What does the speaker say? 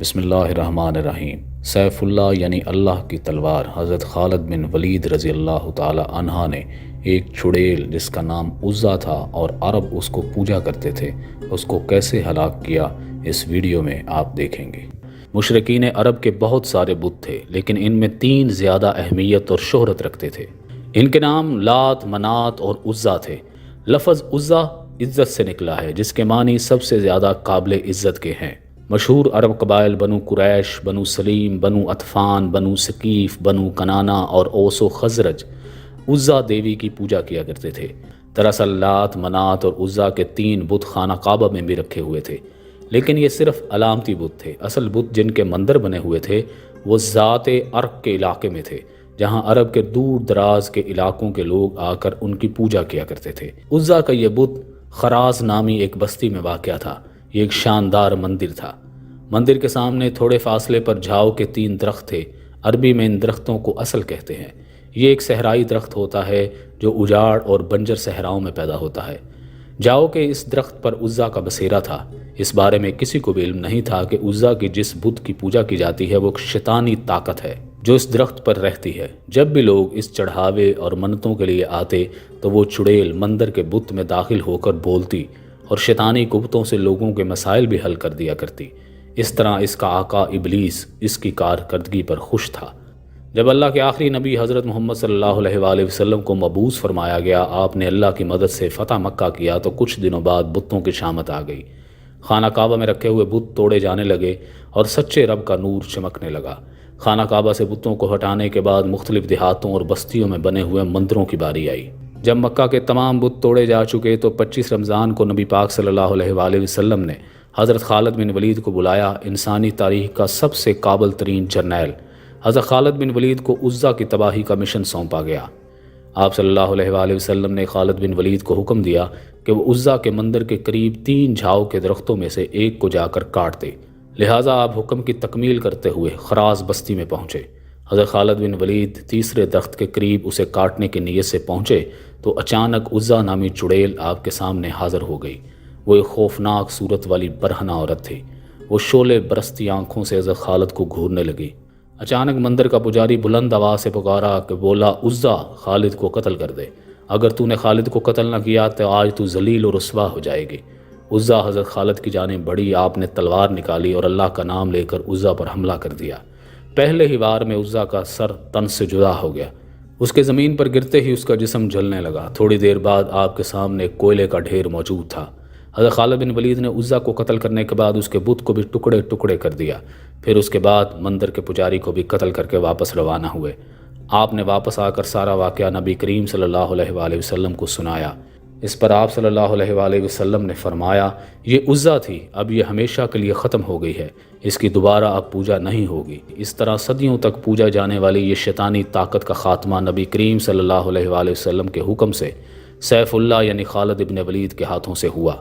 بسم اللہ الرحمن الرحیم۔ سیف اللہ یعنی اللہ کی تلوار حضرت خالد بن ولید رضی اللہ تعالی عنہ نے ایک چڑیل جس کا نام عزا تھا اور عرب اس کو پوجا کرتے تھے، اس کو کیسے ہلاک کیا اس ویڈیو میں آپ دیکھیں گے۔ مشرکین عرب کے بہت سارے بت تھے، لیکن ان میں 3 زیادہ اہمیت اور شہرت رکھتے تھے۔ ان کے نام لات، منات اور عزا تھے۔ لفظ عزا عزت سے نکلا ہے، جس کے معنی سب سے زیادہ قابل عزت کے ہیں۔ مشہور عرب قبائل بنو قریش، بنو سلیم، بنو عطفان، بنو ثقیف، بنو کنانہ اور اوس و خزرج عزا دیوی کی پوجا کیا کرتے تھے۔ دراصل لات، منات اور عزا کے 3 بت خانہ کعبہ میں بھی رکھے ہوئے تھے، لیکن یہ صرف علامتی بت تھے۔ اصل بت جن کے مندر بنے ہوئے تھے وہ ذات عرق کے علاقے میں تھے، جہاں عرب کے دور دراز کے علاقوں کے لوگ آ کر ان کی پوجا کیا کرتے تھے۔ عزا کا یہ بت خراز نامی ایک بستی میں واقع تھا۔ یہ ایک شاندار مندر تھا۔ مندر کے سامنے تھوڑے فاصلے پر جھاؤ کے 3 درخت تھے۔ عربی میں ان درختوں کو اصل کہتے ہیں۔ یہ ایک صحرائی درخت ہوتا ہے جو اجاڑ اور بنجر صحراؤں میں پیدا ہوتا ہے۔ جھاؤ کے اس درخت پر عزا کا بسیرا تھا۔ اس بارے میں کسی کو بھی علم نہیں تھا کہ عزا کی جس بت کی پوجا کی جاتی ہے وہ ایک شیطانی طاقت ہے جو اس درخت پر رہتی ہے۔ جب بھی لوگ اس چڑھاوے اور منتوں کے لیے آتے تو وہ چڑیل مندر کے بت میں داخل ہو کر بولتی اور شیطانی قوتوں سے لوگوں کے مسائل بھی حل کر دیا کرتی۔ اس طرح اس کا آقا ابلیس اس کی کارکردگی پر خوش تھا۔ جب اللہ کے آخری نبی حضرت محمد صلی اللہ علیہ وآلہ وسلم کو مبعوث فرمایا گیا، آپ نے اللہ کی مدد سے فتح مکہ کیا تو کچھ دنوں بعد بتوں کی شامت آ گئی۔ خانہ کعبہ میں رکھے ہوئے بت توڑے جانے لگے اور سچے رب کا نور چمکنے لگا۔ خانہ کعبہ سے بتوں کو ہٹانے کے بعد مختلف دیہاتوں اور بستیوں میں بنے ہوئے مندروں کی باری آئی۔ جب مکہ کے تمام بت توڑے جا چکے تو 25 رمضان کو نبی پاک صلی اللہ علیہ وآلہ وسلم نے حضرت خالد بن ولید کو بلایا۔ انسانی تاریخ کا سب سے قابل ترین جرنیل حضرت خالد بن ولید کو عزا کی تباہی کا مشن سونپا گیا۔ آپ صلی اللہ علیہ وآلہ وسلم نے خالد بن ولید کو حکم دیا کہ وہ عزا کے مندر کے قریب 3 جھاؤ کے درختوں میں سے ایک کو جا کر کاٹ دے۔ لہٰذا آپ حکم کی تکمیل کرتے ہوئے خراز بستی میں پہنچے۔ حضرت خالد بن ولید تیسرے درخت کے قریب اسے کاٹنے کی نیت سے پہنچے تو اچانک عزا نامی چڑیل آپ کے سامنے حاضر ہو گئی۔ وہ ایک خوفناک صورت والی برہنہ عورت تھی۔ وہ شعلے برستی آنکھوں سے حضرت خالد کو گھورنے لگی۔ اچانک مندر کا پجاری بلند آواز سے پکارا کہ بولا، عزا خالد کو قتل کر دے۔ اگر تو نے خالد کو قتل نہ کیا تو آج تو ذلیل و رسوا ہو جائے گی۔ عزا حضرت خالد کی جانب بڑھی۔ آپ نے تلوار نکالی اور اللہ کا نام لے کر عزا پر حملہ کر دیا۔ پہلے ہی وار میں عزا کا سر تن سے جدا ہو گیا۔ اس کے زمین پر گرتے ہی اس کا جسم جلنے لگا۔ تھوڑی دیر بعد آپ کے سامنے ایک کوئلے کا ڈھیر موجود تھا۔ حضرت خالد بن ولید نے عزا کو قتل کرنے کے بعد اس کے بت کو بھی ٹکڑے ٹکڑے کر دیا۔ پھر اس کے بعد مندر کے پجاری کو بھی قتل کر کے واپس روانہ ہوئے۔ آپ نے واپس آ کر سارا واقعہ نبی کریم صلی اللہ علیہ وآلہ وسلم کو سنایا۔ اس پر آپ صلی اللہ علیہ وآلہ وسلم نے فرمایا، یہ عزا تھی، اب یہ ہمیشہ کے لیے ختم ہو گئی ہے، اس کی دوبارہ اب پوجا نہیں ہوگی۔ اس طرح صدیوں تک پوجا جانے والی یہ شیطانی طاقت کا خاتمہ نبی کریم صلی اللہ علیہ وآلہ وسلم کے حکم سے سیف اللہ یعنی خالد بن ولید کے ہاتھوں سے ہوا۔